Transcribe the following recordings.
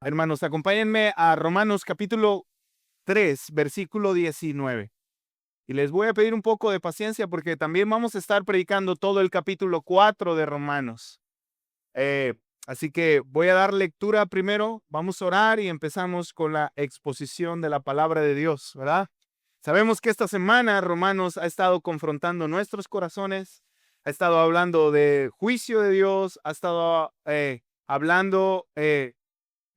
Hermanos, acompáñenme a Romanos capítulo 3, versículo 19. Y les voy a pedir un poco de paciencia porque también vamos a estar predicando todo el capítulo 4 de Romanos. Eh, Así que voy a dar lectura primero, vamos a orar y empezamos con la exposición de la palabra de Dios, ¿verdad? Sabemos que esta semana Romanos ha estado confrontando nuestros corazones, ha estado hablando de juicio de Dios, ha estado hablando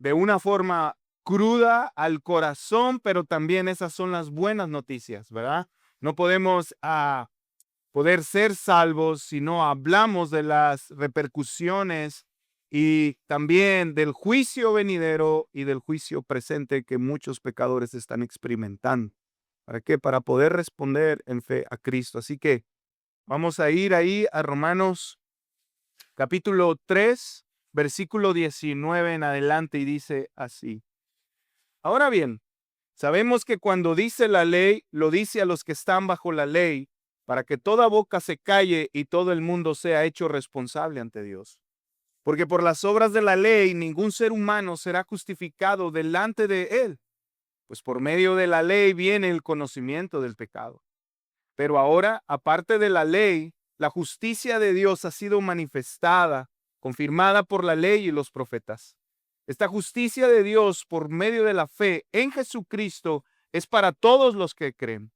de una forma cruda al corazón, pero también esas son las buenas noticias, ¿verdad? No podemos poder ser salvos si no hablamos de las repercusiones y también del juicio venidero y del juicio presente que muchos pecadores están experimentando. ¿Para qué? Para poder responder en fe a Cristo. Así que vamos a ir ahí a Romanos capítulo 3, versículo 19 en adelante, y dice así. Ahora bien, sabemos que cuando dice la ley, lo dice a los que están bajo la ley, para que toda boca se calle y todo el mundo sea hecho responsable ante Dios. Porque por las obras de la ley ningún ser humano será justificado delante de él, pues por medio de la ley viene el conocimiento del pecado. Pero ahora, aparte de la ley, la justicia de Dios ha sido manifestada, confirmada por la ley y los profetas. Esta justicia de Dios por medio de la fe en Jesucristo es para todos los que creen,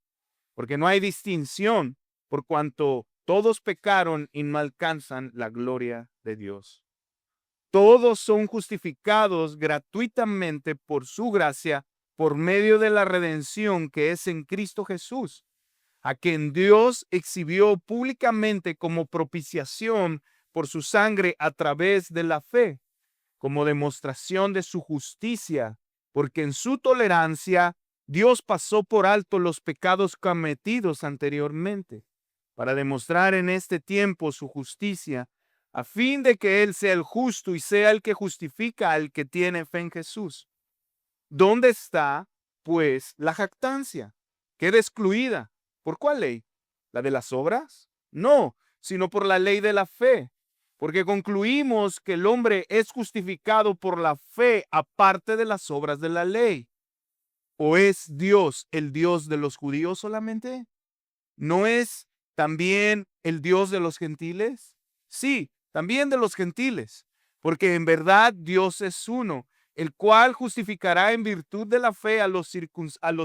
porque no hay distinción, por cuanto todos pecaron y no alcanzan la gloria de Dios. Todos son justificados gratuitamente por su gracia, por medio de la redención que es en Cristo Jesús, a quien Dios exhibió públicamente como propiciación por su sangre a través de la fe, como demostración de su justicia, porque en su tolerancia Dios pasó por alto los pecados cometidos anteriormente, para demostrar en este tiempo su justicia, a fin de que Él sea el justo y sea el que justifica al que tiene fe en Jesús. ¿Dónde está, pues, la jactancia? Queda excluida. ¿Por cuál ley? ¿La de las obras? No, sino por la ley de la fe. Porque concluimos que el hombre es justificado por la fe aparte de las obras de la ley. ¿O es Dios el Dios de los judíos solamente? ¿No es también el Dios de los gentiles? Sí, también de los gentiles, porque en verdad Dios es uno, el cual justificará en virtud de la fe a los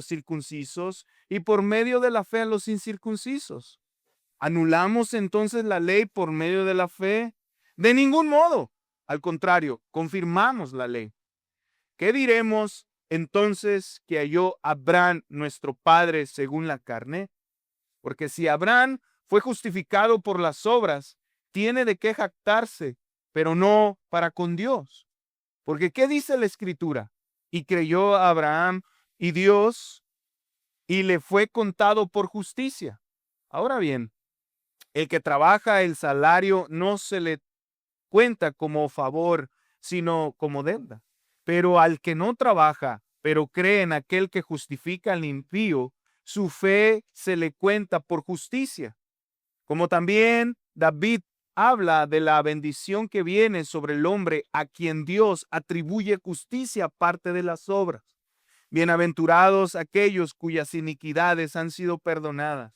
circuncisos y por medio de la fe a los incircuncisos. ¿Anulamos entonces la ley por medio de la fe? De ningún modo. Al contrario, confirmamos la ley. ¿Qué diremos entonces que halló Abraham, nuestro padre, según la carne? Porque si Abraham fue justificado por las obras, tiene de qué jactarse, pero no para con Dios. Porque ¿qué dice la Escritura? Y creyó a Abraham y Dios, y le fue contado por justicia. Ahora bien, el que trabaja, el salario no se le cuenta como favor, sino como deuda. Pero al que no trabaja, pero cree en aquel que justifica al impío, su fe se le cuenta por justicia. Como también David habla de la bendición que viene sobre el hombre a quien Dios atribuye justicia aparte de las obras. Bienaventurados aquellos cuyas iniquidades han sido perdonadas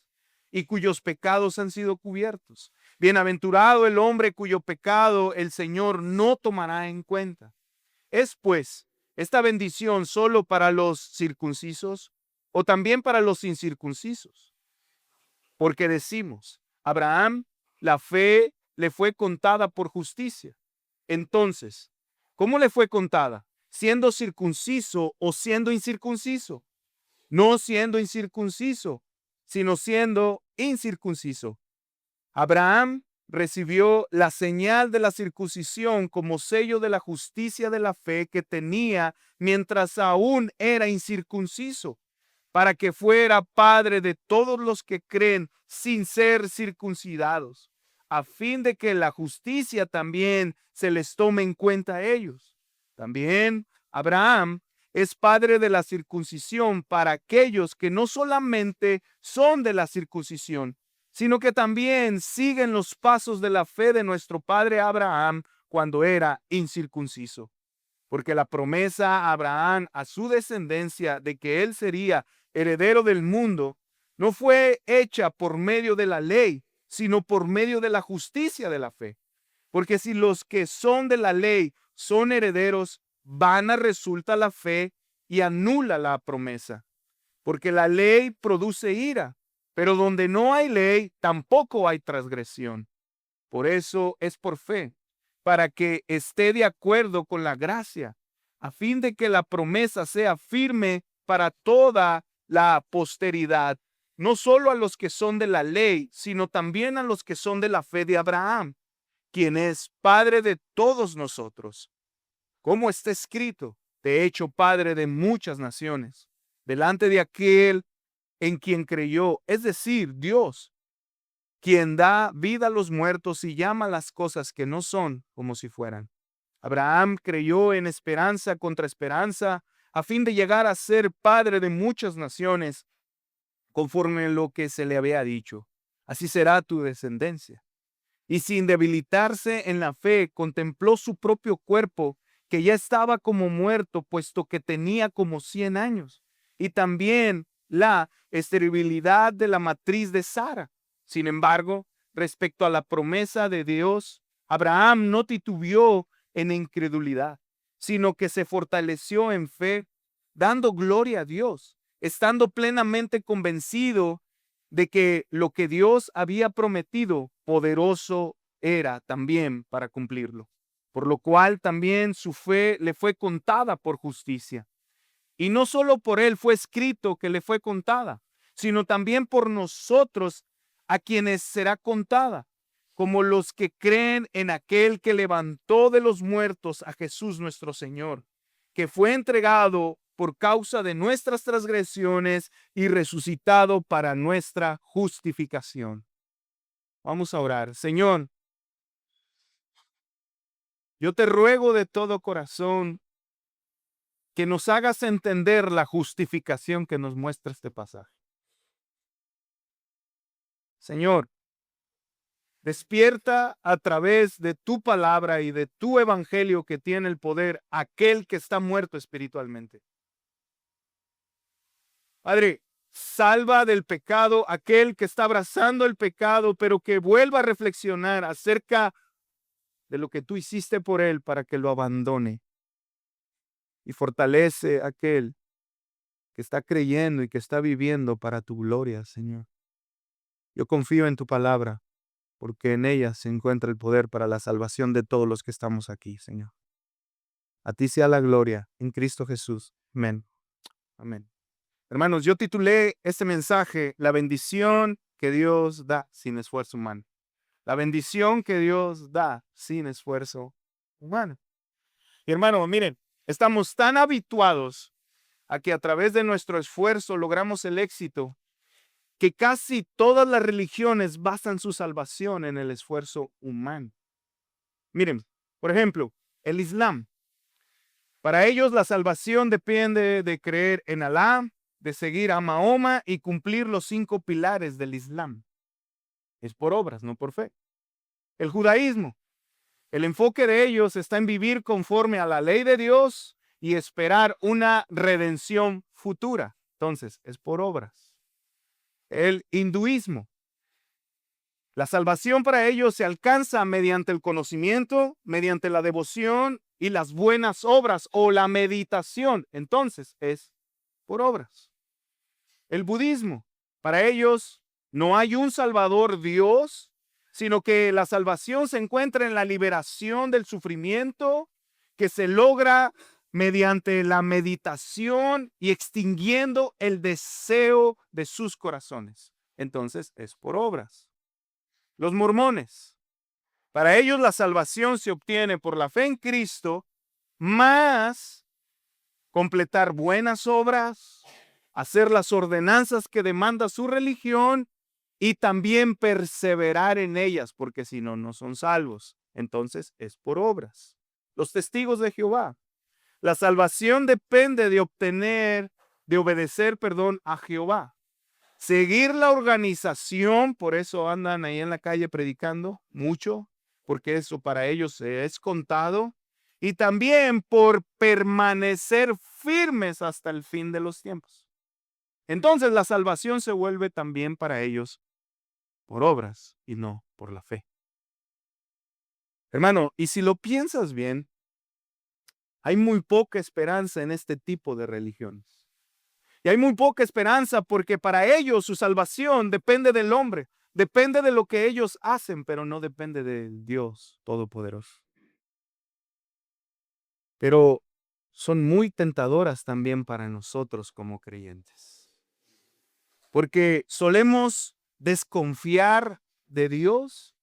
y cuyos pecados han sido cubiertos. Bienaventurado el hombre cuyo pecado el Señor no tomará en cuenta. ¿Es pues esta bendición solo para los circuncisos o también para los incircuncisos? Porque decimos, Abraham, la fe le fue contada por justicia. Entonces, ¿cómo le fue contada? ¿Siendo circunciso o siendo incircunciso? No siendo incircunciso, sino siendo incircunciso. Abraham recibió la señal de la circuncisión como sello de la justicia de la fe que tenía mientras aún era incircunciso, para que fuera padre de todos los que creen sin ser circuncidados, a fin de que la justicia también se les tome en cuenta a ellos. También Abraham es padre de la circuncisión para aquellos que no solamente son de la circuncisión, sino que también siguen los pasos de la fe de nuestro padre Abraham cuando era incircunciso. porque la promesa a Abraham, a su descendencia, de que él sería heredero del mundo, no fue hecha por medio de la ley, sino por medio de la justicia de la fe. Porque si los que son de la ley son herederos, vana resulta la fe y anula la promesa. Porque la ley produce ira, pero donde no hay ley, tampoco hay transgresión. Por eso es por fe, para que esté de acuerdo con la gracia, a fin de que la promesa sea firme para toda la posteridad, no solo a los que son de la ley, sino también a los que son de la fe de Abraham, quien es Padre de todos nosotros. Como está escrito, te he hecho Padre de muchas naciones, delante de aquel en quien creyó, es decir, Dios, quien da vida a los muertos y llama las cosas que no son como si fueran. Abraham creyó en esperanza contra esperanza, a fin de llegar a ser padre de muchas naciones, conforme lo que se le había dicho. Así será tu descendencia. Y sin debilitarse en la fe, contempló su propio cuerpo, que ya estaba como muerto, puesto que tenía como 100 años, y también la esterilidad de la matriz de Sara. Sin embargo, respecto a la promesa de Dios, Abraham no titubeó en incredulidad, sino que se fortaleció en fe, dando gloria a Dios, estando plenamente convencido de que lo que Dios había prometido, poderoso era también para cumplirlo. Por lo cual también su fe le fue contada por justicia. Y no solo por él fue escrito que le fue contada, sino también por nosotros, a quienes será contada, como los que creen en aquel que levantó de los muertos a Jesús nuestro Señor, que fue entregado por causa de nuestras transgresiones y resucitado para nuestra justificación. Vamos a orar. Señor, yo te ruego de todo corazón que nos hagas entender la justificación que nos muestra este pasaje. Señor, despierta a través de tu palabra y de tu evangelio, que tiene el poder, aquel que está muerto espiritualmente. Padre, salva del pecado aquel que está abrazando el pecado, pero que vuelva a reflexionar acerca de lo que tú hiciste por él para que lo abandone. Y fortalece a aquel que está creyendo y que está viviendo para tu gloria, Señor. Yo confío en tu palabra, porque en ella se encuentra el poder para la salvación de todos los que estamos aquí, Señor. A ti sea la gloria en Cristo Jesús. Amén. Amén. Hermanos, yo titulé este mensaje La bendición que Dios da sin esfuerzo humano. La bendición que Dios da sin esfuerzo humano. Y hermano, miren, estamos tan habituados a que a través de nuestro esfuerzo logramos el éxito, que casi todas las religiones basan su salvación en el esfuerzo humano. Miren, por ejemplo, el Islam. Para ellos la salvación depende de creer en Alá, de seguir a Mahoma y cumplir los 5 pilares del Islam. Es por obras, no por fe. El judaísmo. El enfoque de ellos está en vivir conforme a la ley de Dios y esperar una redención futura. Entonces, es por obras. El hinduismo. La salvación para ellos se alcanza mediante el conocimiento, mediante la devoción y las buenas obras o la meditación. Entonces, es por obras. El budismo. Para ellos no hay un Salvador Dios, sino que la salvación se encuentra en la liberación del sufrimiento, que se logra mediante la meditación y extinguiendo el deseo de sus corazones. Entonces es por obras. Los mormones. Para ellos la salvación se obtiene por la fe en Cristo, más completar buenas obras, hacer las ordenanzas que demanda su religión y también perseverar en ellas, porque si no, no son salvos. Entonces es por obras. Los testigos de Jehová. La salvación depende de obedecer a Jehová. Seguir la organización, por eso andan ahí en la calle predicando mucho, porque eso para ellos es contado. y también por permanecer firmes hasta el fin de los tiempos. Entonces la salvación se vuelve también para ellos por obras y no por la fe. Hermano, y si lo piensas bien, hay muy poca esperanza en este tipo de religiones. Y hay muy poca esperanza porque para ellos su salvación depende del hombre, depende de lo que ellos hacen, pero no depende del Dios Todopoderoso. Pero son muy tentadoras también para nosotros como creyentes, porque solemos desconfiar de Dios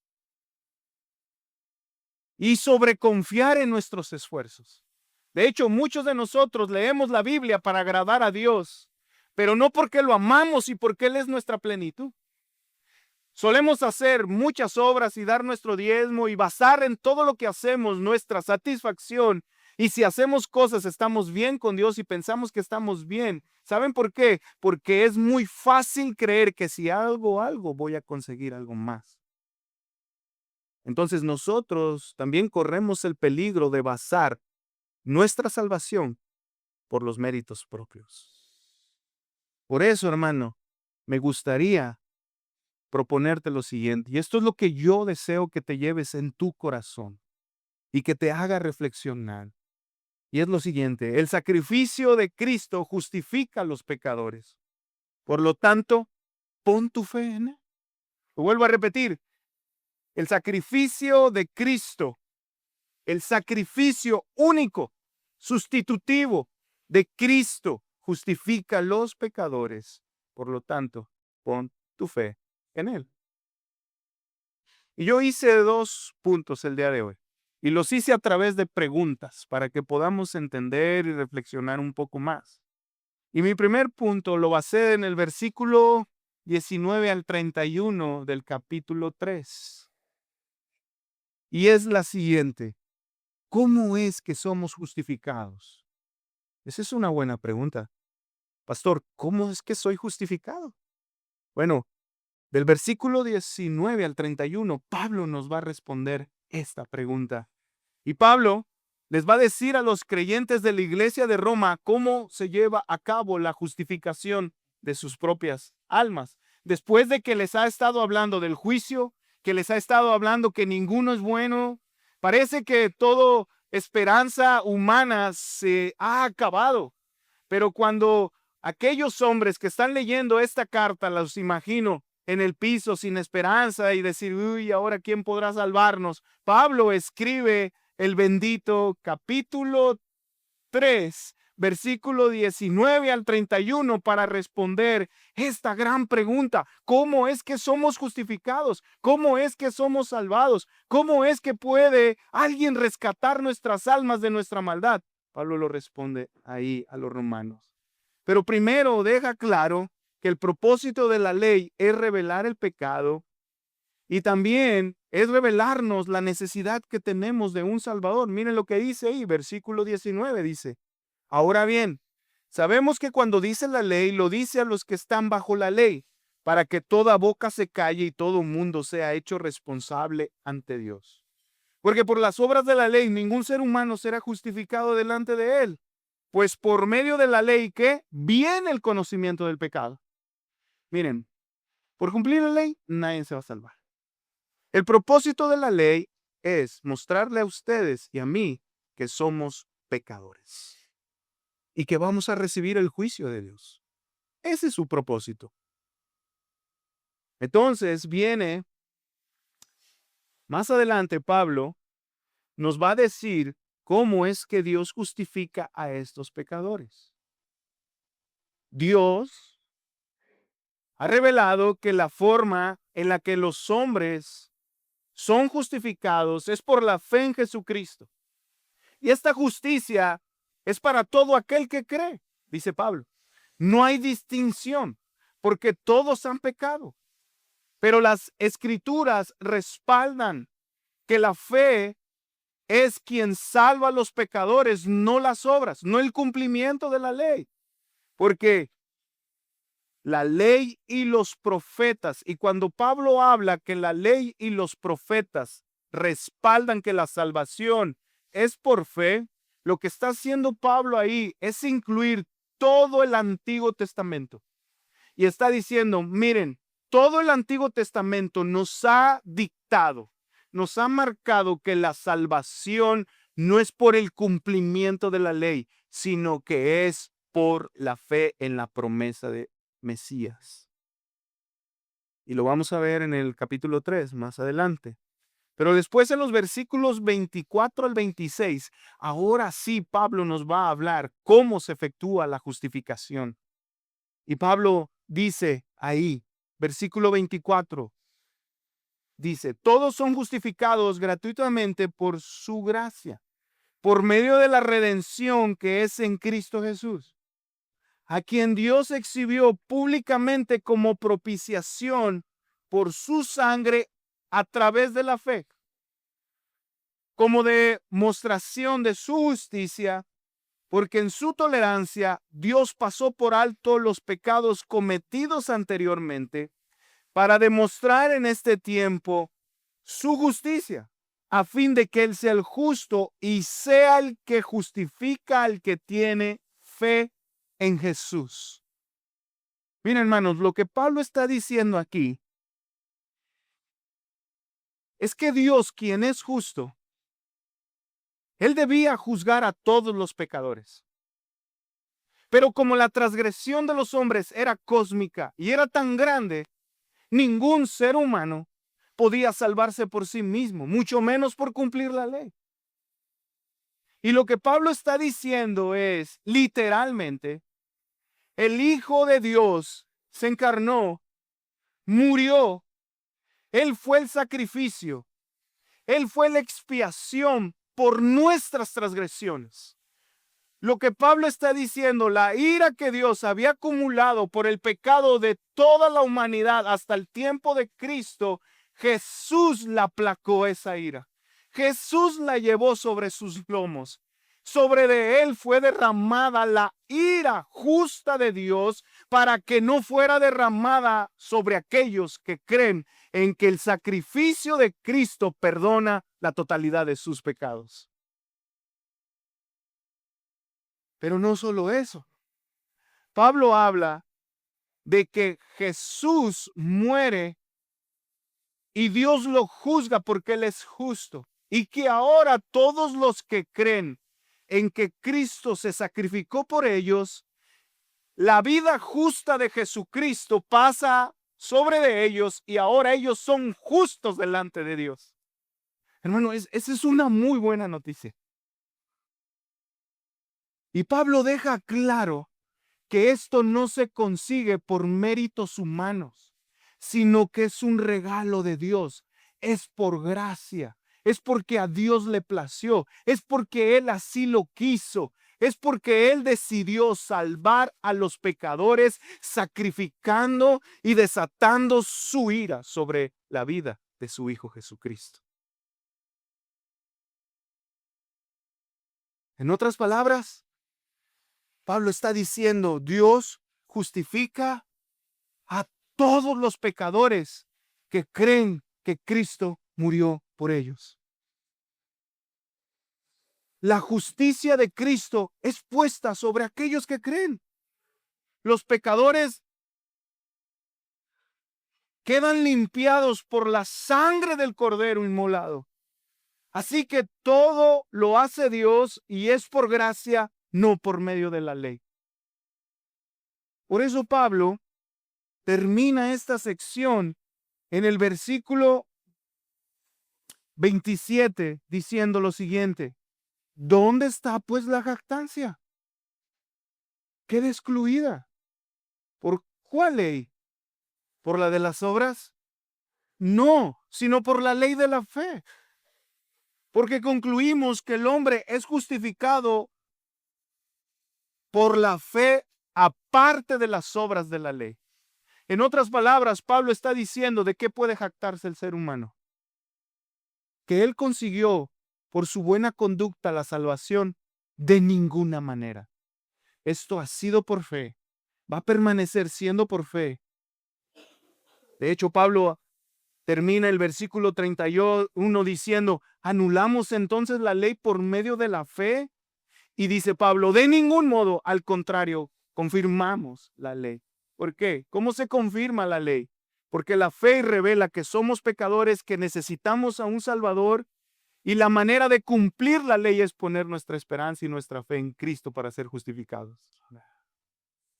y sobreconfiar en nuestros esfuerzos. De hecho, muchos de nosotros leemos la Biblia para agradar a Dios, pero no porque lo amamos y porque Él es nuestra plenitud. Solemos hacer muchas obras y dar nuestro diezmo y basar en todo lo que hacemos nuestra satisfacción. Y si hacemos cosas, estamos bien con Dios y pensamos que estamos bien. ¿Saben por qué? Porque es muy fácil creer que si hago algo, voy a conseguir algo más. Entonces nosotros también corremos el peligro de basar nuestra salvación por los méritos propios. Por eso, hermano, me gustaría proponerte lo siguiente, y esto es lo que yo deseo que te lleves en tu corazón y que te haga reflexionar. Y es lo siguiente, el sacrificio de Cristo justifica a los pecadores. Por lo tanto, pon tu fe en Él. Lo vuelvo a repetir, el sacrificio de Cristo, el sacrificio único, sustitutivo de Cristo, justifica a los pecadores. Por lo tanto, pon tu fe en Él. Y yo hice 2 puntos el día de hoy. Y los hice a través de preguntas para que podamos entender y reflexionar un poco más. Y mi primer punto lo basé en el versículo 19 al 31 del capítulo 3. Y es la siguiente. ¿Cómo es que somos justificados? Esa es una buena pregunta. Pastor, ¿cómo es que soy justificado? Bueno, del versículo 19 al 31, Pablo nos va a responder esta pregunta. Y Pablo les va a decir a los creyentes de la iglesia de Roma cómo se lleva a cabo la justificación de sus propias almas. Después de que les ha estado hablando del juicio, que les ha estado hablando que ninguno es bueno, parece que toda esperanza humana se ha acabado. Pero cuando aquellos hombres que están leyendo esta carta, los imagino en el piso sin esperanza y decir, uy, ahora ¿quién podrá salvarnos? Pablo escribe el bendito capítulo 3, versículo 19 al 31 para responder esta gran pregunta. ¿Cómo es que somos justificados? ¿Cómo es que somos salvados? ¿Cómo es que puede alguien rescatar nuestras almas de nuestra maldad? Pablo lo responde ahí a los romanos. Pero primero deja claro que el propósito de la ley es revelar el pecado y también es revelarnos la necesidad que tenemos de un Salvador. Miren lo que dice ahí, versículo 19 dice, ahora bien, sabemos que cuando dice la ley, lo dice a los que están bajo la ley, para que toda boca se calle y todo mundo sea hecho responsable ante Dios. Porque por las obras de la ley ningún ser humano será justificado delante de él. Pues por medio de la ley, ¿qué? Viene el conocimiento del pecado. Miren, por cumplir la ley, nadie se va a salvar. El propósito de la ley es mostrarle a ustedes y a mí que somos pecadores y que vamos a recibir el juicio de Dios. Ese es su propósito. Entonces viene, más adelante Pablo nos va a decir cómo es que Dios justifica a estos pecadores. Dios ha revelado que la forma en la que los hombres son justificados es por la fe en Jesucristo. Y esta justicia es para todo aquel que cree, dice Pablo. No hay distinción, porque todos han pecado. Pero las escrituras respaldan que la fe es quien salva a los pecadores, no las obras, no el cumplimiento de la ley. Porque la ley y los profetas, y cuando Pablo habla que la ley y los profetas respaldan que la salvación es por fe, lo que está haciendo Pablo ahí es incluir todo el Antiguo Testamento. Y está diciendo, miren, todo el Antiguo Testamento nos ha dictado, nos ha marcado que la salvación no es por el cumplimiento de la ley, sino que es por la fe en la promesa de Mesías. Y lo vamos a ver en el capítulo 3 más adelante. Pero después en los versículos 24 al 26, ahora sí Pablo nos va a hablar cómo se efectúa la justificación. Y Pablo dice ahí, versículo 24, dice, todos son justificados gratuitamente por su gracia, por medio de la redención que es en Cristo Jesús, a quien Dios exhibió públicamente como propiciación por su sangre a través de la fe, como demostración de su justicia, porque en su tolerancia Dios pasó por alto los pecados cometidos anteriormente para demostrar en este tiempo su justicia, a fin de que Él sea el justo y sea el que justifica al que tiene fe en Jesús. Miren, hermanos, lo que Pablo está diciendo aquí es que Dios, quien es justo, Él debía juzgar a todos los pecadores. Pero como la transgresión de los hombres era cósmica y era tan grande, ningún ser humano podía salvarse por sí mismo, mucho menos por cumplir la ley. Y lo que Pablo está diciendo es, literalmente, el Hijo de Dios se encarnó, murió, Él fue el sacrificio, Él fue la expiación por nuestras transgresiones. Lo que Pablo está diciendo, la ira que Dios había acumulado por el pecado de toda la humanidad hasta el tiempo de Cristo, Jesús la aplacó esa ira. Jesús la llevó sobre sus lomos. Sobre de él fue derramada la ira justa de Dios para que no fuera derramada sobre aquellos que creen en que el sacrificio de Cristo perdona la totalidad de sus pecados. Pero no solo eso. Pablo habla de que Jesús muere y Dios lo juzga porque Él es justo. Y que ahora todos los que creen en que Cristo se sacrificó por ellos, la vida justa de Jesucristo pasa sobre de ellos y ahora ellos son justos delante de Dios. Hermano, esa es una muy buena noticia. Y Pablo deja claro que esto no se consigue por méritos humanos, sino que es un regalo de Dios, es por gracia, es porque a Dios le plació, es porque Él así lo quiso, es porque Él decidió salvar a los pecadores, sacrificando y desatando su ira sobre la vida de su Hijo Jesucristo. En otras palabras, Pablo está diciendo, Dios justifica a todos los pecadores que creen que Cristo murió por ellos. La justicia de Cristo es puesta sobre aquellos que creen. Los pecadores quedan limpiados por la sangre del Cordero inmolado. Así que todo lo hace Dios y es por gracia, no por medio de la ley. Por eso Pablo termina esta sección en el versículo 27 diciendo lo siguiente: ¿dónde está pues la jactancia? Queda excluida. ¿Por cuál ley? ¿Por la de las obras? No, sino por la ley de la fe. Porque concluimos que el hombre es justificado por la fe aparte de las obras de la ley. En otras palabras, Pablo está diciendo de qué puede jactarse el ser humano. Que él consiguió por su buena conducta la salvación, de ninguna manera. Esto ha sido por fe, va a permanecer siendo por fe. De hecho, Pablo Termina el versículo 31 diciendo, ¿anulamos entonces la ley por medio de la fe? Y dice Pablo, de ningún modo, al contrario, confirmamos la ley. ¿Por qué? ¿Cómo se confirma la ley? Porque la fe revela que somos pecadores, que necesitamos a un Salvador, y la manera de cumplir la ley es poner nuestra esperanza y nuestra fe en Cristo para ser justificados.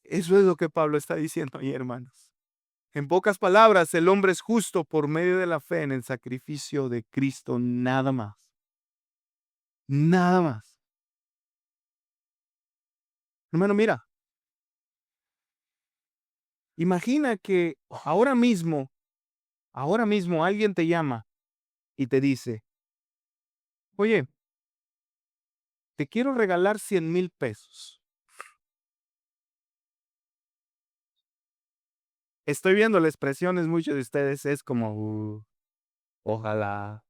Eso es lo que Pablo está diciendo ahí, hermanos. En pocas palabras, el hombre es justo por medio de la fe en el sacrificio de Cristo, nada más. Nada más. Hermano, mira, imagina que ahora mismo alguien te llama y te dice, oye, te quiero regalar 100,000 pesos. Estoy viendo las expresiones, muchos de ustedes es como, ojalá.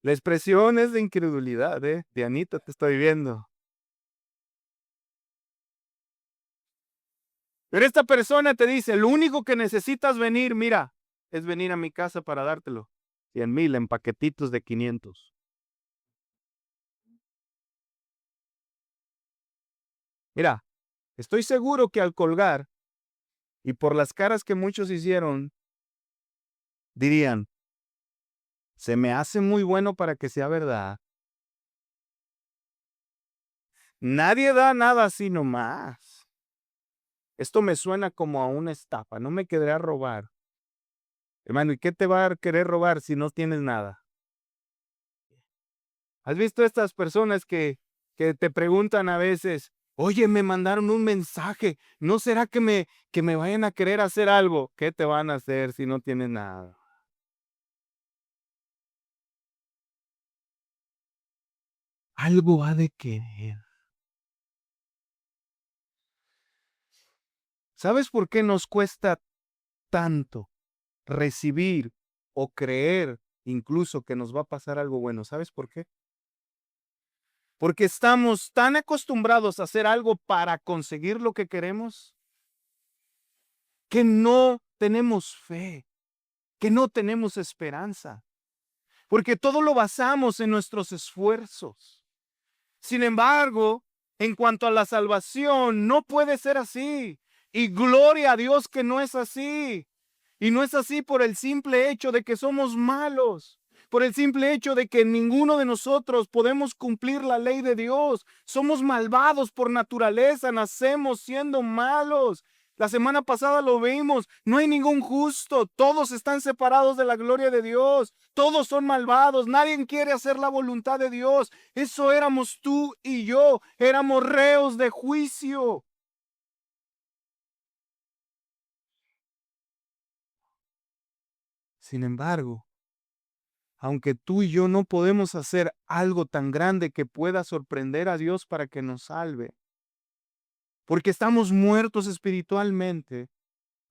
La expresión es de incredulidad, ¿eh? Dianita, te estoy viendo. Pero esta persona te dice, lo único que necesitas venir, mira, es venir a mi casa para dártelo. 100,000 en paquetitos de 500. Mira, estoy seguro que al colgar, y por las caras que muchos hicieron, dirían, se me hace muy bueno para que sea verdad. Nadie da nada así nomás. Esto me suena como a una estafa, no me querrá robar. Hermano, ¿y qué te va a querer robar si no tienes nada? ¿Has visto estas personas que te preguntan a veces, oye, me mandaron un mensaje, ¿no será que me vayan a querer hacer algo? ¿Qué te van a hacer si no tienes nada? Algo ha de querer. ¿Sabes por qué nos cuesta tanto recibir o creer incluso que nos va a pasar algo bueno? ¿Sabes por qué? Porque estamos tan acostumbrados a hacer algo para conseguir lo que queremos que no tenemos fe, que no tenemos esperanza, porque todo lo basamos en nuestros esfuerzos. Sin embargo, en cuanto a la salvación, no puede ser así. Y gloria a Dios que no es así. Y no es así por el simple hecho de que somos malos, por el simple hecho de que ninguno de nosotros podemos cumplir la ley de Dios. Somos malvados por naturaleza, nacemos siendo malos. La semana pasada lo vimos, no hay ningún justo, todos están separados de la gloria de Dios, todos son malvados, nadie quiere hacer la voluntad de Dios. Eso éramos tú y yo, éramos reos de juicio. Sin embargo, aunque tú y yo no podemos hacer algo tan grande que pueda sorprender a Dios para que nos salve, porque estamos muertos espiritualmente,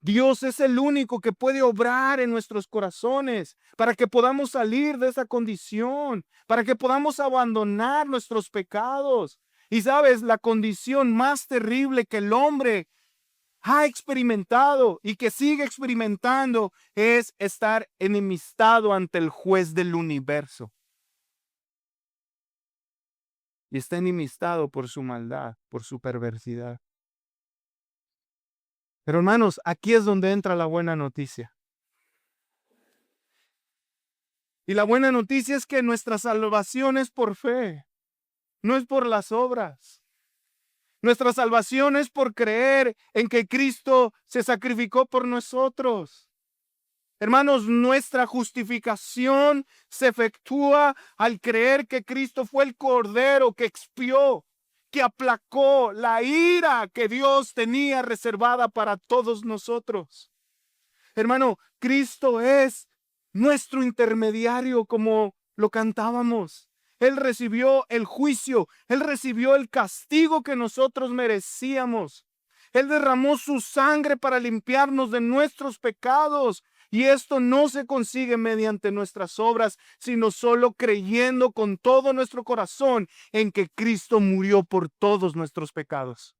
Dios es el único que puede obrar en nuestros corazones para que podamos salir de esa condición, para que podamos abandonar nuestros pecados. Y sabes, la condición más terrible que el hombre ha experimentado y que sigue experimentando es estar enemistado ante el juez del universo. Y está enemistado por su maldad, por su perversidad. Pero hermanos, aquí es donde entra la buena noticia. Y la buena noticia es que nuestra salvación es por fe, no es por las obras. Nuestra salvación es por creer en que Cristo se sacrificó por nosotros. Hermanos, nuestra justificación se efectúa al creer que Cristo fue el Cordero que expió, que aplacó la ira que Dios tenía reservada para todos nosotros. Hermano, Cristo es nuestro intermediario, como lo cantábamos. Él recibió el juicio, Él recibió el castigo que nosotros merecíamos. Él derramó su sangre para limpiarnos de nuestros pecados. Y esto no se consigue mediante nuestras obras, sino solo creyendo con todo nuestro corazón en que Cristo murió por todos nuestros pecados.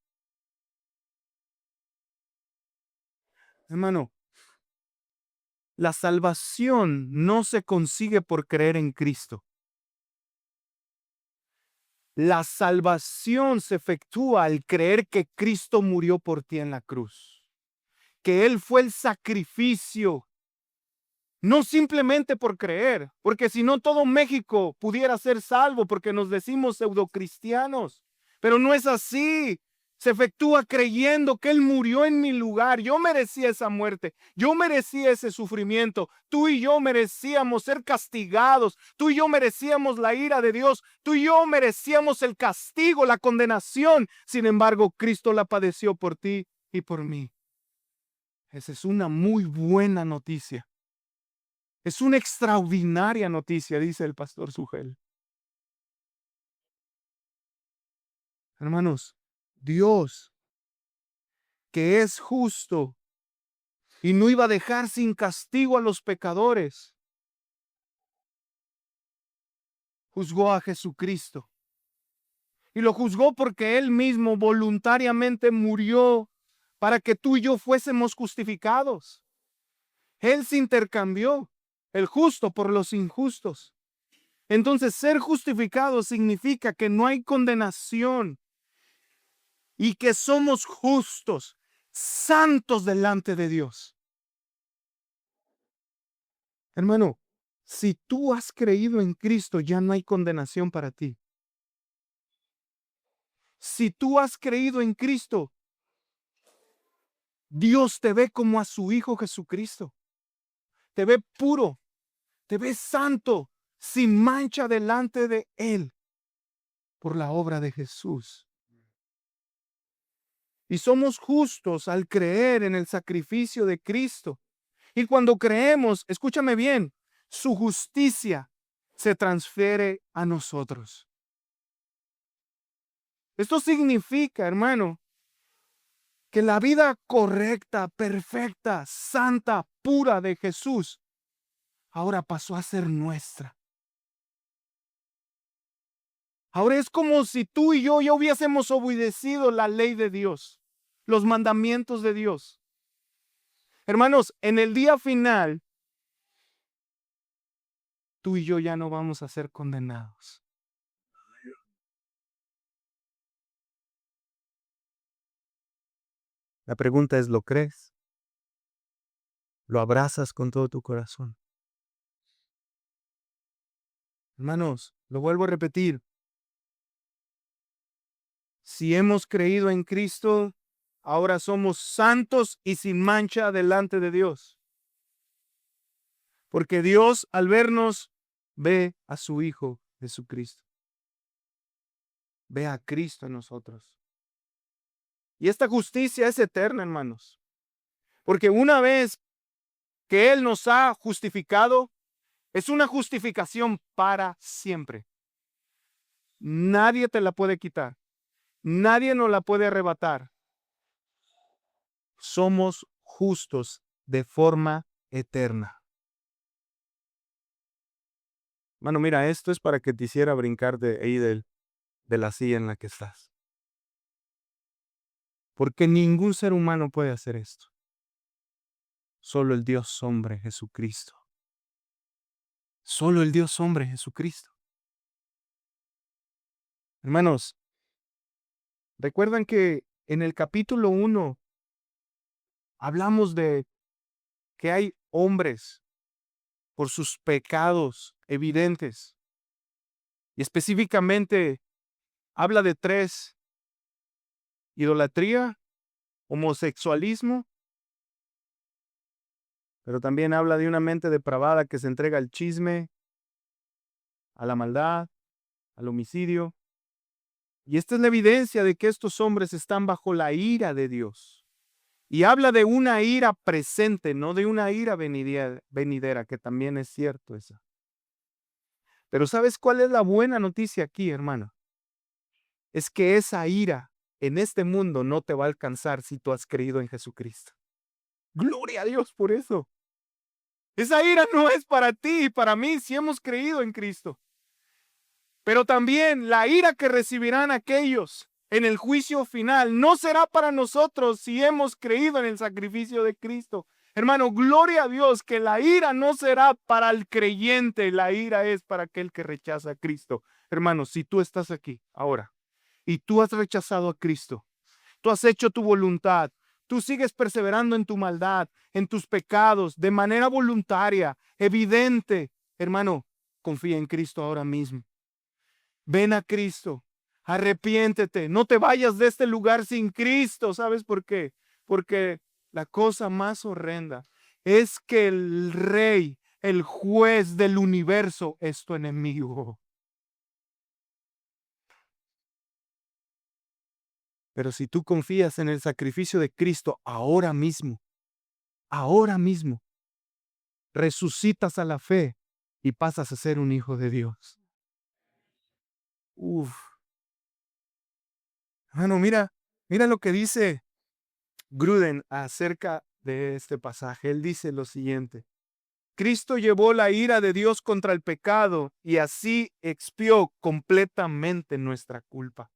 Hermano, La salvación no se consigue por creer en Cristo. La salvación se efectúa al creer que Cristo murió por ti en la cruz, que Él fue el sacrificio. No simplemente por creer, porque si no todo México pudiera ser salvo porque nos decimos pseudocristianos. Pero no es así. Se efectúa creyendo que Él murió en mi lugar. Yo merecía esa muerte. Yo merecía ese sufrimiento. Tú y yo merecíamos ser castigados. Tú y yo merecíamos la ira de Dios. Tú y yo merecíamos el castigo, la condenación. Sin embargo, Cristo la padeció por ti y por mí. Esa es una muy buena noticia. Es una extraordinaria noticia, dice el pastor Sugel. Hermanos, Dios, que es justo y no iba a dejar sin castigo a los pecadores, juzgó a Jesucristo. Y lo juzgó porque Él mismo voluntariamente murió para que tú y yo fuésemos justificados. Él se intercambió el justo por los injustos. Entonces, ser justificado significa que no hay condenación y que somos justos, santos delante de Dios. Hermano, si tú has creído en Cristo, ya no hay condenación para ti. Si tú has creído en Cristo, Dios te ve como a su Hijo Jesucristo. Te ve puro, te ve santo, sin mancha delante de Él, por la obra de Jesús. Y somos justos al creer en el sacrificio de Cristo. Y cuando creemos, escúchame bien, su justicia se transfiere a nosotros. Esto significa, hermano, que la vida correcta, perfecta, santa, pura de Jesús ahora pasó a ser nuestra. Ahora es como si tú y yo ya hubiésemos obedecido la ley de Dios, los mandamientos de Dios. Hermanos, en el día final, tú y yo ya no vamos a ser condenados. La pregunta es, ¿lo crees? ¿Lo abrazas con todo tu corazón? Hermanos, lo vuelvo a repetir. Si hemos creído en Cristo, ahora somos santos y sin mancha delante de Dios. Porque Dios, al vernos, ve a su Hijo Jesucristo. Ve a Cristo en nosotros. Y esta justicia es eterna, hermanos. Porque una vez que Él nos ha justificado, es una justificación para siempre. Nadie te la puede quitar. Nadie nos la puede arrebatar. Somos justos de forma eterna. Mano, mira, esto es para que te hiciera brincar de ahí de la silla en la que estás. Porque ningún ser humano puede hacer esto. Solo el Dios hombre Jesucristo. Solo el Dios hombre Jesucristo. Hermanos, recuerdan que en el capítulo 1 hablamos de que hay hombres por sus pecados evidentes. Y específicamente habla de 3: idolatría, homosexualismo, pero también habla de una mente depravada que se entrega al chisme, a la maldad, al homicidio. Y esta es la evidencia de que estos hombres están bajo la ira de Dios. Y habla de una ira presente, no de una ira venidera, que también es cierto esa. Pero ¿sabes cuál es la buena noticia aquí, hermano? Es que esa ira en este mundo no te va a alcanzar si tú has creído en Jesucristo. Gloria a Dios por eso. Esa ira no es para ti y para mí si hemos creído en Cristo. Pero también la ira que recibirán aquellos en el juicio final no será para nosotros si hemos creído en el sacrificio de Cristo. Hermano, gloria a Dios que la ira no será para el creyente, la ira es para aquel que rechaza a Cristo. Hermano, si tú estás aquí ahora y tú has rechazado a Cristo, tú has hecho tu voluntad, tú sigues perseverando en tu maldad, en tus pecados, de manera voluntaria, evidente, hermano, confía en Cristo ahora mismo. Ven a Cristo, arrepiéntete, no te vayas de este lugar sin Cristo. ¿Sabes por qué? Porque la cosa más horrenda es que el rey, el juez del universo es tu enemigo. Pero si tú confías en el sacrificio de Cristo ahora mismo, resucitas a la fe y pasas a ser un hijo de Dios. Uf, hermano, mira lo que dice Gruden acerca de este pasaje. Él dice lo siguiente: Cristo llevó la ira de Dios contra el pecado y así expió completamente nuestra culpa.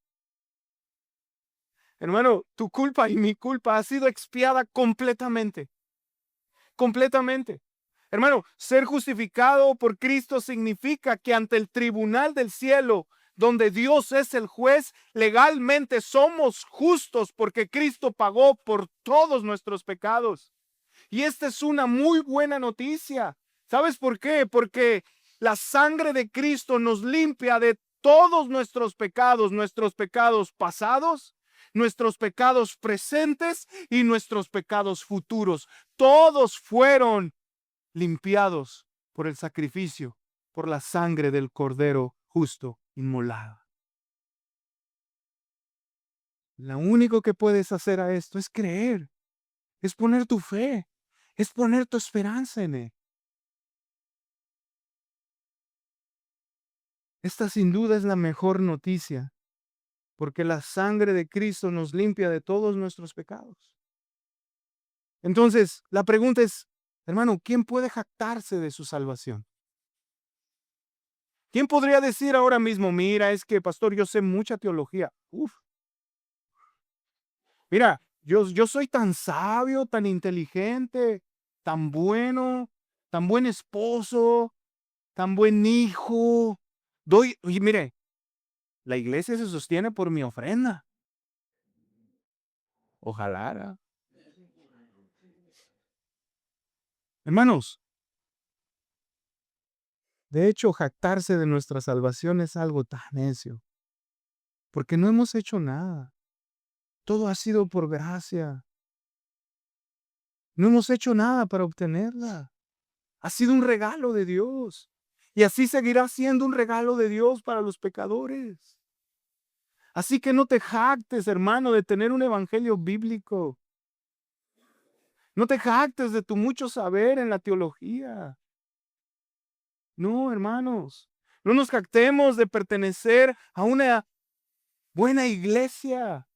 Hermano, tu culpa y mi culpa ha sido expiada completamente, completamente. Hermano, ser justificado por Cristo significa que ante el tribunal del cielo, donde Dios es el juez, legalmente somos justos porque Cristo pagó por todos nuestros pecados. Y esta es una muy buena noticia. ¿Sabes por qué? Porque la sangre de Cristo nos limpia de todos nuestros pecados pasados, nuestros pecados presentes y nuestros pecados futuros. Todos fueron limpiados por el sacrificio, por la sangre del Cordero justo inmolado. Lo único que puedes hacer a esto es creer, es poner tu fe, es poner tu esperanza en Él. Esta sin duda es la mejor noticia, porque la sangre de Cristo nos limpia de todos nuestros pecados. Entonces, la pregunta es, hermano, ¿quién puede jactarse de su salvación? ¿Quién podría decir ahora mismo, mira, es que, pastor, yo sé mucha teología? Uf, mira, yo soy tan sabio, tan inteligente, tan bueno, tan buen esposo, tan buen hijo. Oye, mire, la iglesia se sostiene por mi ofrenda. Ojalá. Hermanos, de hecho, jactarse de nuestra salvación es algo tan necio, porque no hemos hecho nada. Todo ha sido por gracia. No hemos hecho nada para obtenerla. Ha sido un regalo de Dios. Y así seguirá siendo un regalo de Dios para los pecadores. Así que no te jactes, hermano, de tener un evangelio bíblico. No te jactes de tu mucho saber en la teología. No, hermanos. No nos jactemos de pertenecer a una buena iglesia.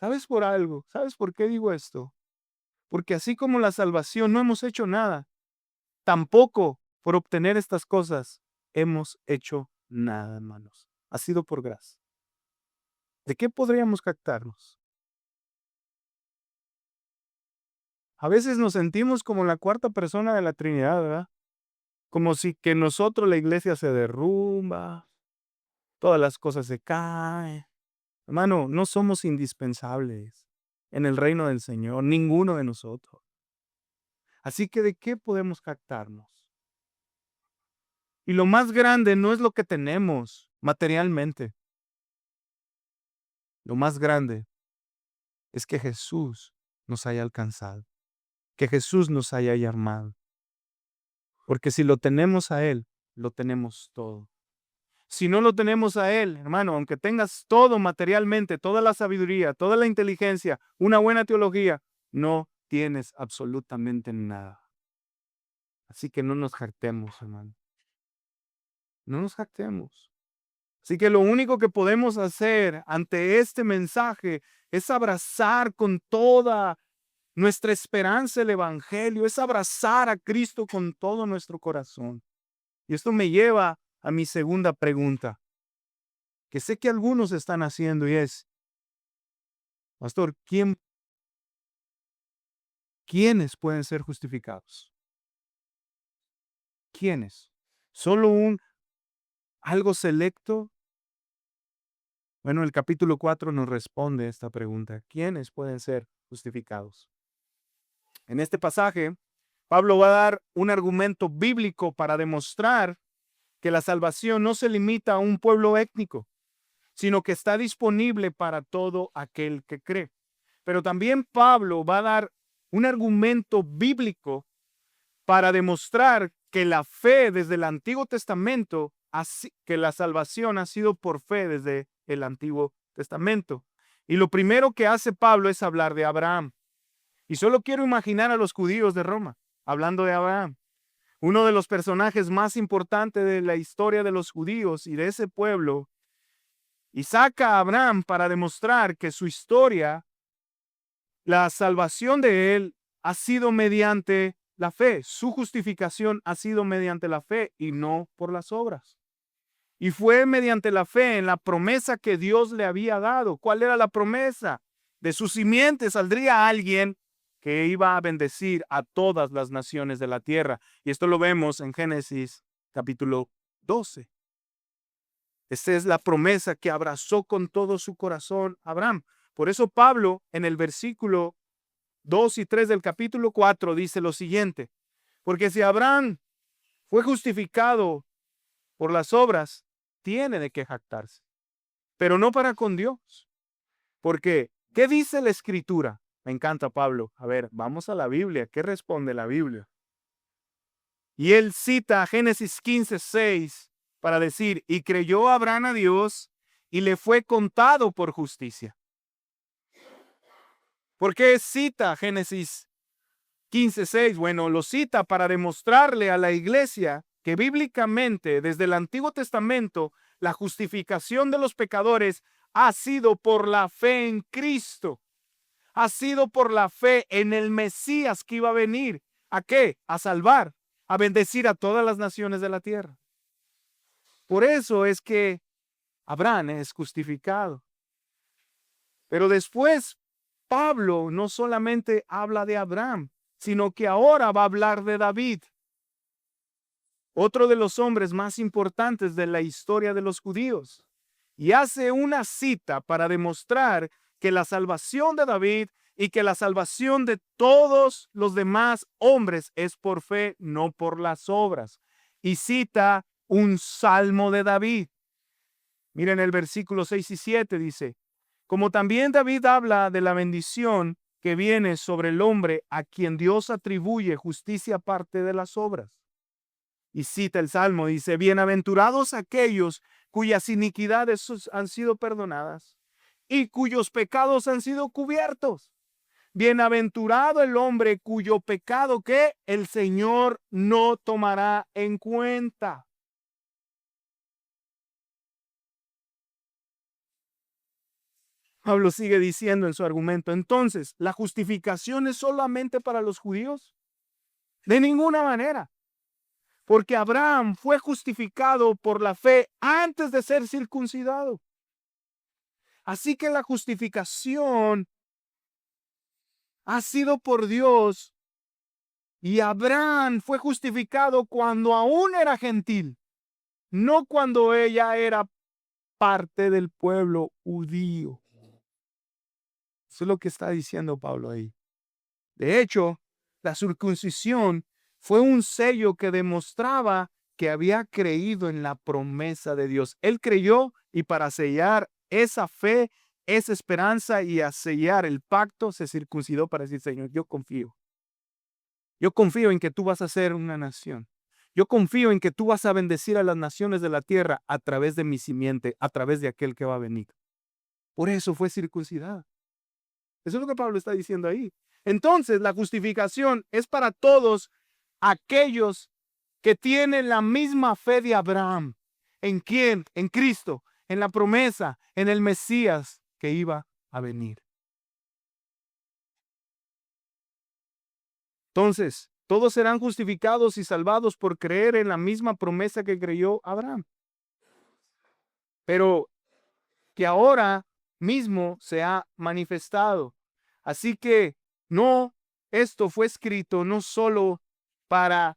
¿Sabes por algo? ¿Sabes por qué digo esto? Porque así como la salvación no hemos hecho nada, tampoco por obtener estas cosas hemos hecho nada, hermanos. Ha sido por gracia. ¿De qué podríamos jactarnos? A veces nos sentimos como la cuarta persona de la Trinidad, ¿verdad? Como si que nosotros la iglesia se derrumba, todas las cosas se caen. Hermano, no somos indispensables en el reino del Señor, ninguno de nosotros. Así que ¿de qué podemos jactarnos? Y lo más grande no es lo que tenemos materialmente. Lo más grande es que Jesús nos haya alcanzado, que Jesús nos haya llamado. Porque si lo tenemos a Él, lo tenemos todo. Si no lo tenemos a Él, hermano, aunque tengas todo materialmente, toda la sabiduría, toda la inteligencia, una buena teología, no tienes absolutamente nada. Así que no nos jactemos, hermano. No nos jactemos. Así que lo único que podemos hacer ante este mensaje es abrazar con toda nuestra esperanza el Evangelio, es abrazar a Cristo con todo nuestro corazón. Y esto me lleva a mi segunda pregunta, que sé que algunos están haciendo y es, pastor, ¿quiénes pueden ser justificados? ¿Quiénes? ¿Solo algo selecto? Bueno, el capítulo 4 nos responde esta pregunta. ¿Quiénes pueden ser justificados? En este pasaje, Pablo va a dar un argumento bíblico para demostrar que la salvación no se limita a un pueblo étnico, sino que está disponible para todo aquel que cree. Pero también Pablo va a dar un argumento bíblico para demostrar que la fe desde el Antiguo Testamento, que la salvación ha sido por fe desde el Antiguo Testamento. Y lo primero que hace Pablo es hablar de Abraham. Y solo quiero imaginar a los judíos de Roma hablando de Abraham, uno de los personajes más importantes de la historia de los judíos y de ese pueblo, y saca a Abraham para demostrar que su historia, la salvación de él, ha sido mediante la fe. Su justificación ha sido mediante la fe y no por las obras. Y fue mediante la fe en la promesa que Dios le había dado. ¿Cuál era la promesa? De su simiente saldría alguien que iba a bendecir a todas las naciones de la tierra. Y esto lo vemos en Génesis capítulo 12. Esta es la promesa que abrazó con todo su corazón Abraham. Por eso Pablo en el versículo 2 y 3 del capítulo 4 dice lo siguiente: porque si Abraham fue justificado por las obras, tiene de qué jactarse, pero no para con Dios. Porque, ¿qué dice la Escritura? Me encanta Pablo. A ver, vamos a la Biblia. ¿Qué responde la Biblia? Y él cita Génesis 15:6 para decir, y creyó Abraham a Dios y le fue contado por justicia. ¿Por qué cita Génesis 15:6? Bueno, lo cita para demostrarle a la iglesia que bíblicamente, desde el Antiguo Testamento, la justificación de los pecadores ha sido por la fe en Cristo. Ha sido por la fe en el Mesías que iba a venir. ¿A qué? A salvar, a bendecir a todas las naciones de la tierra. Por eso es que Abraham es justificado. Pero después, Pablo no solamente habla de Abraham, sino que ahora va a hablar de David, otro de los hombres más importantes de la historia de los judíos. Y hace una cita para demostrar que la salvación de David y que la salvación de todos los demás hombres es por fe, no por las obras. Y cita un salmo de David. Miren el versículo 6 y 7 dice, como también David habla de la bendición que viene sobre el hombre a quien Dios atribuye justicia aparte de las obras. Y cita el Salmo, dice, bienaventurados aquellos cuyas iniquidades han sido perdonadas y cuyos pecados han sido cubiertos. Bienaventurado el hombre cuyo pecado que el Señor no tomará en cuenta. Pablo sigue diciendo en su argumento, entonces, ¿la justificación es solamente para los judíos? De ninguna manera. Porque Abraham fue justificado por la fe antes de ser circuncidado. Así que la justificación ha sido por Dios y Abraham fue justificado cuando aún era gentil, no cuando ella era parte del pueblo judío. Eso es lo que está diciendo Pablo ahí. De hecho, la circuncisión fue un sello que demostraba que había creído en la promesa de Dios. Él creyó y para sellar esa fe, esa esperanza y a sellar el pacto, se circuncidó para decir, Señor, yo confío. Yo confío en que tú vas a ser una nación. Yo confío en que tú vas a bendecir a las naciones de la tierra a través de mi simiente, a través de aquel que va a venir. Por eso fue circuncidada. Eso es lo que Pablo está diciendo ahí. Entonces, la justificación es para todos aquellos que tienen la misma fe de Abraham. ¿En quién? En Cristo, en la promesa, en el Mesías que iba a venir. Entonces, todos serán justificados y salvados por creer en la misma promesa que creyó Abraham. Pero que ahora mismo se ha manifestado. Así que no esto fue escrito no solo para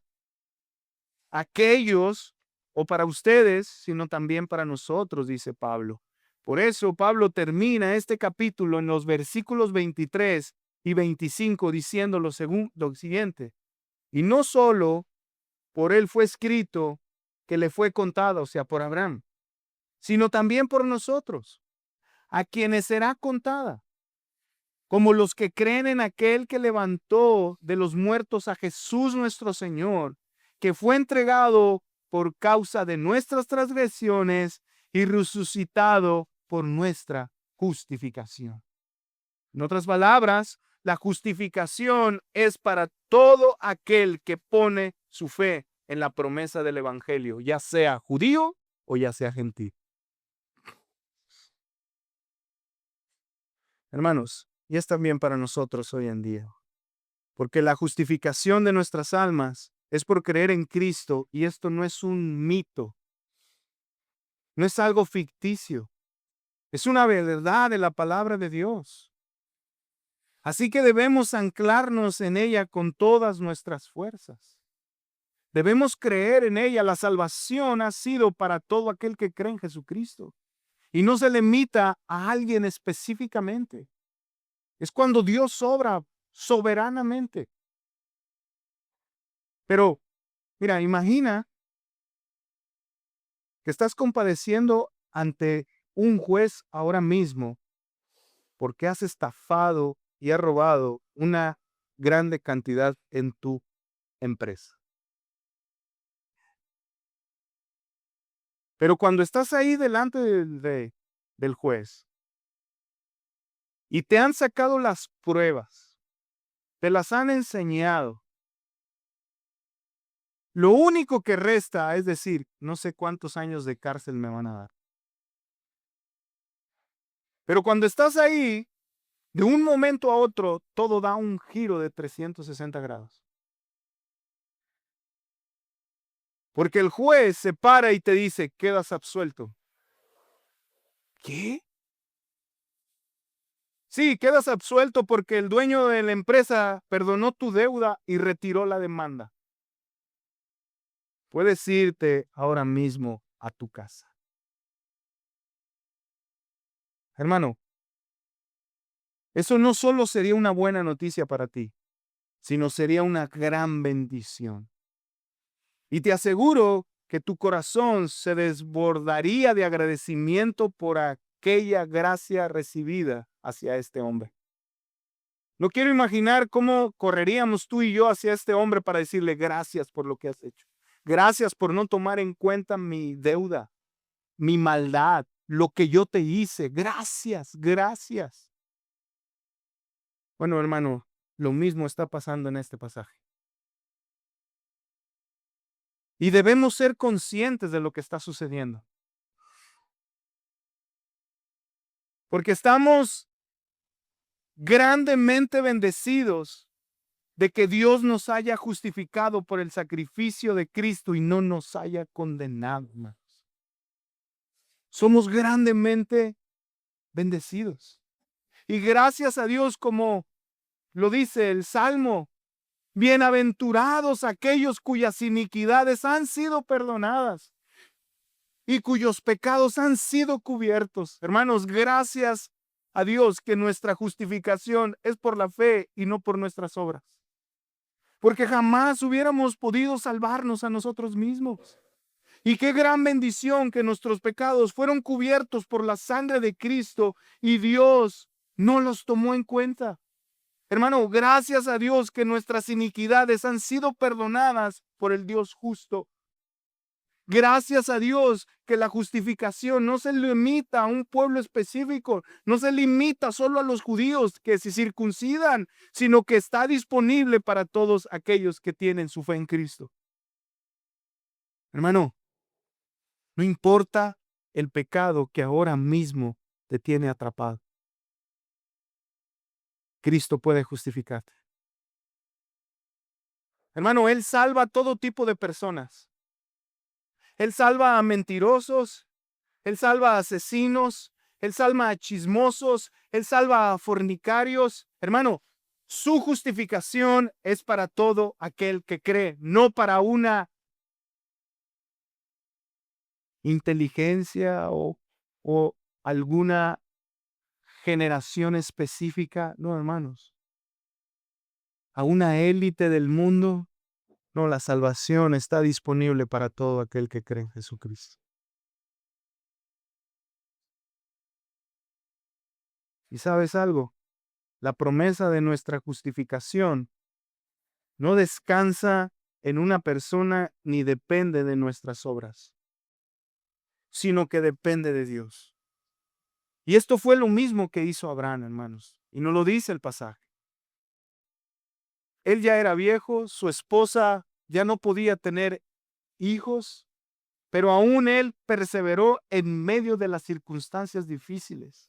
aquellos o para ustedes, sino también para nosotros, dice Pablo. Por eso Pablo termina este capítulo en los versículos 23 y 25 diciendo lo siguiente. Y no solo por él fue escrito que le fue contado, o sea, por Abraham, sino también por nosotros, a quienes será contada, como los que creen en aquel que levantó de los muertos a Jesús nuestro Señor, que fue entregado por causa de nuestras transgresiones y resucitado por nuestra justificación. En otras palabras, la justificación es para todo aquel que pone su fe en la promesa del evangelio, ya sea judío o ya sea gentil. Hermanos, y es también para nosotros hoy en día, porque la justificación de nuestras almas es por creer en Cristo, y esto no es un mito, no es algo ficticio, es una verdad de la palabra de Dios. Así que debemos anclarnos en ella con todas nuestras fuerzas. Debemos creer en ella. La salvación ha sido para todo aquel que cree en Jesucristo y no se limita a alguien específicamente. Es cuando Dios obra soberanamente. Pero, mira, imagina que estás compadeciendo ante un juez ahora mismo porque has estafado y has robado una grande cantidad en tu empresa. Pero cuando estás ahí delante del juez y te han sacado las pruebas, te las han enseñado, lo único que resta es decir, no sé cuántos años de cárcel me van a dar. Pero cuando estás ahí, de un momento a otro, todo da un giro de 360 grados. Porque el juez se para y te dice, quedas absuelto. ¿Qué? Sí, quedas absuelto porque el dueño de la empresa perdonó tu deuda y retiró la demanda. Puedes irte ahora mismo a tu casa. Hermano, eso no solo sería una buena noticia para ti, sino sería una gran bendición. Y te aseguro que tu corazón se desbordaría de agradecimiento por aquella gracia recibida hacia este hombre. No quiero imaginar cómo correríamos tú y yo hacia este hombre para decirle gracias por lo que has hecho. Gracias por no tomar en cuenta mi deuda, mi maldad, lo que yo te hice. Gracias, gracias. Bueno, hermano, lo mismo está pasando en este pasaje. Y debemos ser conscientes de lo que está sucediendo. Porque estamos grandemente bendecidos de que Dios nos haya justificado por el sacrificio de Cristo y no nos haya condenado más. Somos grandemente bendecidos. Y gracias a Dios, como lo dice el Salmo, bienaventurados aquellos cuyas iniquidades han sido perdonadas y cuyos pecados han sido cubiertos. Hermanos, gracias a Dios que nuestra justificación es por la fe y no por nuestras obras. Porque jamás hubiéramos podido salvarnos a nosotros mismos. Y qué gran bendición que nuestros pecados fueron cubiertos por la sangre de Cristo y Dios no los tomó en cuenta. Hermano, gracias a Dios que nuestras iniquidades han sido perdonadas por el Dios justo. Gracias a Dios que la justificación no se limita a un pueblo específico, no se limita solo a los judíos que se circuncidan, sino que está disponible para todos aquellos que tienen su fe en Cristo. Hermano, no importa el pecado que ahora mismo te tiene atrapado. Cristo puede justificarte. Hermano, Él salva a todo tipo de personas. Él salva a mentirosos, Él salva a asesinos, Él salva a chismosos, Él salva a fornicarios. Hermano, Su justificación es para todo aquel que cree, no para una inteligencia o alguna generación específica. No, hermanos. A una élite del mundo. No, la salvación está disponible para todo aquel que cree en Jesucristo. ¿Y sabes algo? La promesa de nuestra justificación no descansa en una persona ni depende de nuestras obras, sino que depende de Dios. Y esto fue lo mismo que hizo Abraham, hermanos. Y nos lo dice el pasaje. Él ya era viejo, su esposa ya no podía tener hijos, pero aún él perseveró en medio de las circunstancias difíciles.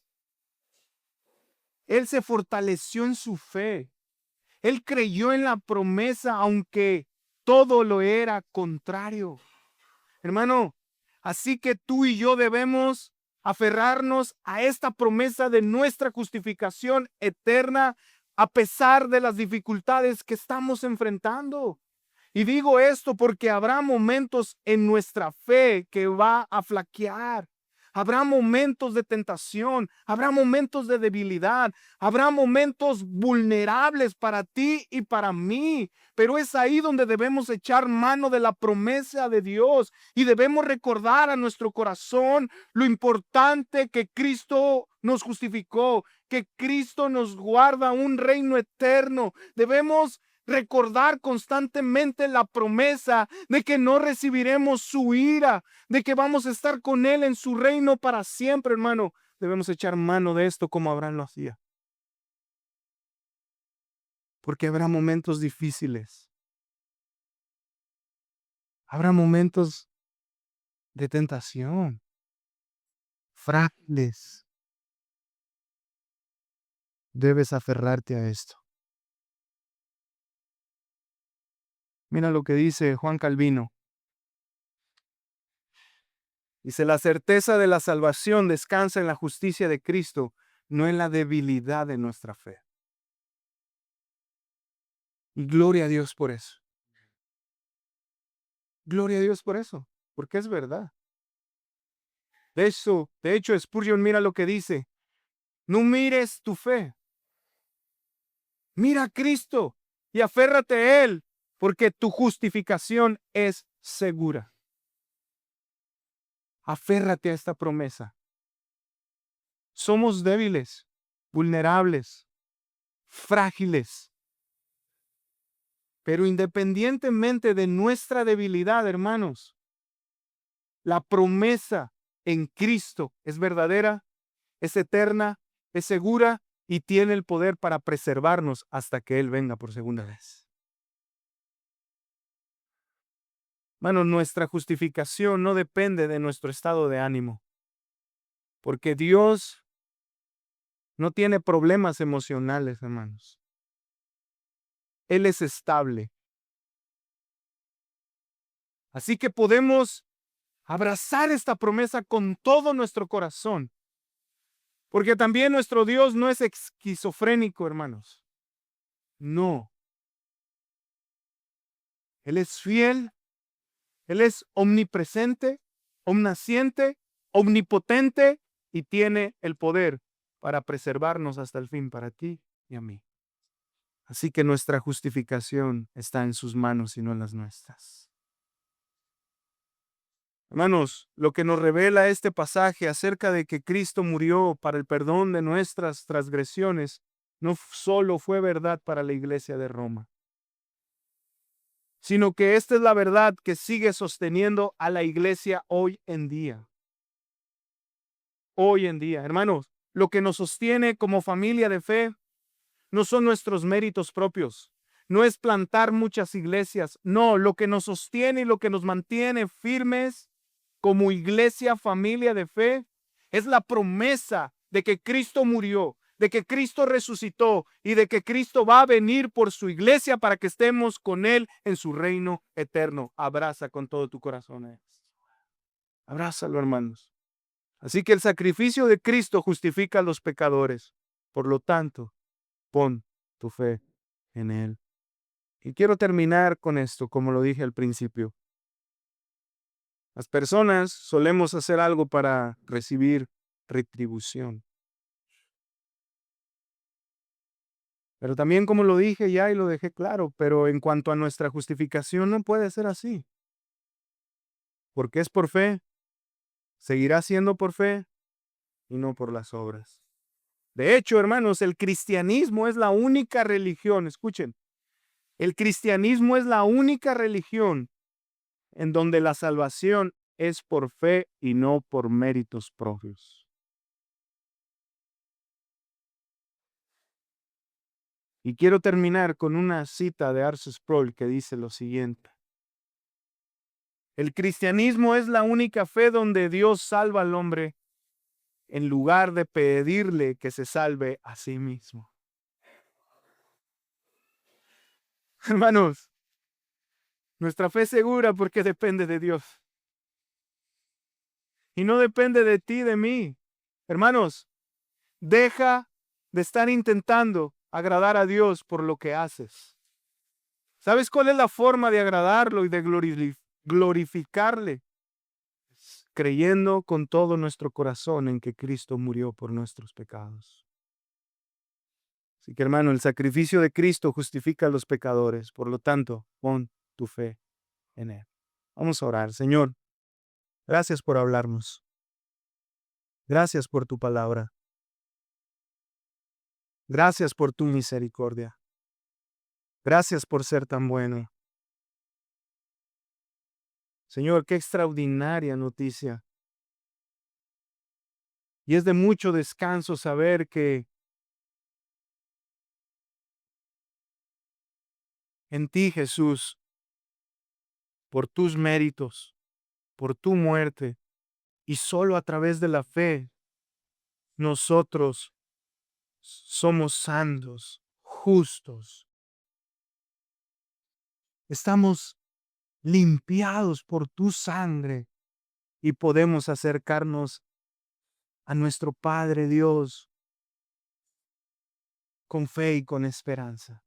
Él se fortaleció en su fe. Él creyó en la promesa, aunque todo lo era contrario. Hermano, así que tú y yo debemos aferrarnos a esta promesa de nuestra justificación eterna a pesar de las dificultades que estamos enfrentando. Y digo esto porque habrá momentos en nuestra fe que va a flaquear. Habrá momentos de tentación, habrá momentos de debilidad, habrá momentos vulnerables para ti y para mí, pero es ahí donde debemos echar mano de la promesa de Dios y debemos recordar a nuestro corazón lo importante que Cristo nos justificó, que Cristo nos guarda un reino eterno. Debemos recordar constantemente la promesa de que no recibiremos su ira, de que vamos a estar con Él en su reino para siempre, hermano. Debemos echar mano de esto como Abraham lo hacía. Porque habrá momentos difíciles. Habrá momentos de tentación, frágiles. Debes aferrarte a esto. Mira lo que dice Juan Calvino. Dice, la certeza de la salvación descansa en la justicia de Cristo, no en la debilidad de nuestra fe. Y gloria a Dios por eso. Gloria a Dios por eso, porque es verdad. De hecho, Spurgeon mira lo que dice. No mires tu fe. Mira a Cristo y aférrate a Él, porque tu justificación es segura. Aférrate a esta promesa. Somos débiles, vulnerables, frágiles. Pero independientemente de nuestra debilidad, hermanos, la promesa en Cristo es verdadera, es eterna, es segura y tiene el poder para preservarnos hasta que Él venga por segunda vez. Hermanos, nuestra justificación no depende de nuestro estado de ánimo, porque Dios no tiene problemas emocionales, hermanos. Él es estable. Así que podemos abrazar esta promesa con todo nuestro corazón. Porque también nuestro Dios no es esquizofrénico, hermanos. No. Él es fiel, Él es omnipresente, omnisciente, omnipotente y tiene el poder para preservarnos hasta el fin para ti y a mí. Así que nuestra justificación está en sus manos y no en las nuestras. Hermanos, lo que nos revela este pasaje acerca de que Cristo murió para el perdón de nuestras transgresiones, no solo fue verdad para la iglesia de Roma, sino que esta es la verdad que sigue sosteniendo a la iglesia hoy en día. Hoy en día, hermanos, lo que nos sostiene como familia de fe no son nuestros méritos propios, no es plantar muchas iglesias, no, lo que nos sostiene y lo que nos mantiene firmes como iglesia, familia de fe, es la promesa de que Cristo murió, de que Cristo resucitó y de que Cristo va a venir por su iglesia para que estemos con Él en su reino eterno. Abraza con todo tu corazón a esto. Abrázalo, hermanos. Así que el sacrificio de Cristo justifica a los pecadores. Por lo tanto, pon tu fe en Él. Y quiero terminar con esto, como lo dije al principio. Las personas solemos hacer algo para recibir retribución. Pero también, como lo dije ya y lo dejé claro, pero en cuanto a nuestra justificación no puede ser así. Porque es por fe, seguirá siendo por fe y no por las obras. De hecho, hermanos, el cristianismo es la única religión, escuchen, el cristianismo es la única religión en donde la salvación es por fe y no por méritos propios. Y quiero terminar con una cita de Ars Sproul que dice lo siguiente. El cristianismo es la única fe donde Dios salva al hombre en lugar de pedirle que se salve a sí mismo. Hermanos, nuestra fe es segura porque depende de Dios. Y no depende de ti, de mí. Hermanos, deja de estar intentando agradar a Dios por lo que haces. ¿Sabes cuál es la forma de agradarlo y de glorificarle? Creyendo con todo nuestro corazón en que Cristo murió por nuestros pecados. Así que, hermano, el sacrificio de Cristo justifica a los pecadores. Por lo tanto, pon tu fe en Él. Vamos a orar. Señor, gracias por hablarnos. Gracias por tu palabra. Gracias por tu misericordia. Gracias por ser tan bueno. Señor, qué extraordinaria noticia. Y es de mucho descanso saber que en ti, Jesús, por tus méritos, por tu muerte, y solo a través de la fe, nosotros somos santos, justos. Estamos limpiados por tu sangre y podemos acercarnos a nuestro Padre Dios con fe y con esperanza.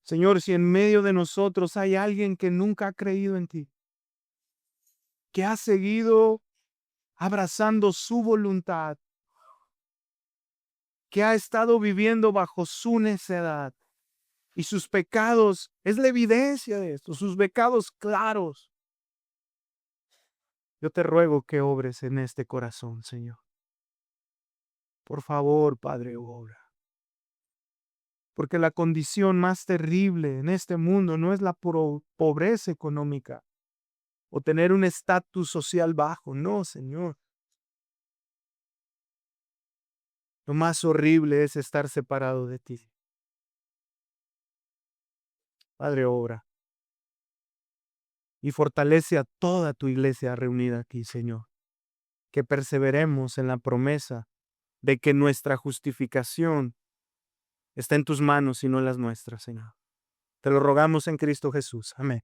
Señor, si en medio de nosotros hay alguien que nunca ha creído en ti, que ha seguido abrazando su voluntad, que ha estado viviendo bajo su necedad, y sus pecados, es la evidencia de esto, sus pecados claros. Yo te ruego que obres en este corazón, Señor. Por favor, Padre, obra. Porque la condición más terrible en este mundo no es la pobreza económica o tener un estatus social bajo. No, Señor. Lo más horrible es estar separado de ti. Padre, obra. Y fortalece a toda tu iglesia reunida aquí, Señor. Que perseveremos en la promesa de que nuestra justificación está en tus manos y no en las nuestras, Señor. Te lo rogamos en Cristo Jesús. Amén.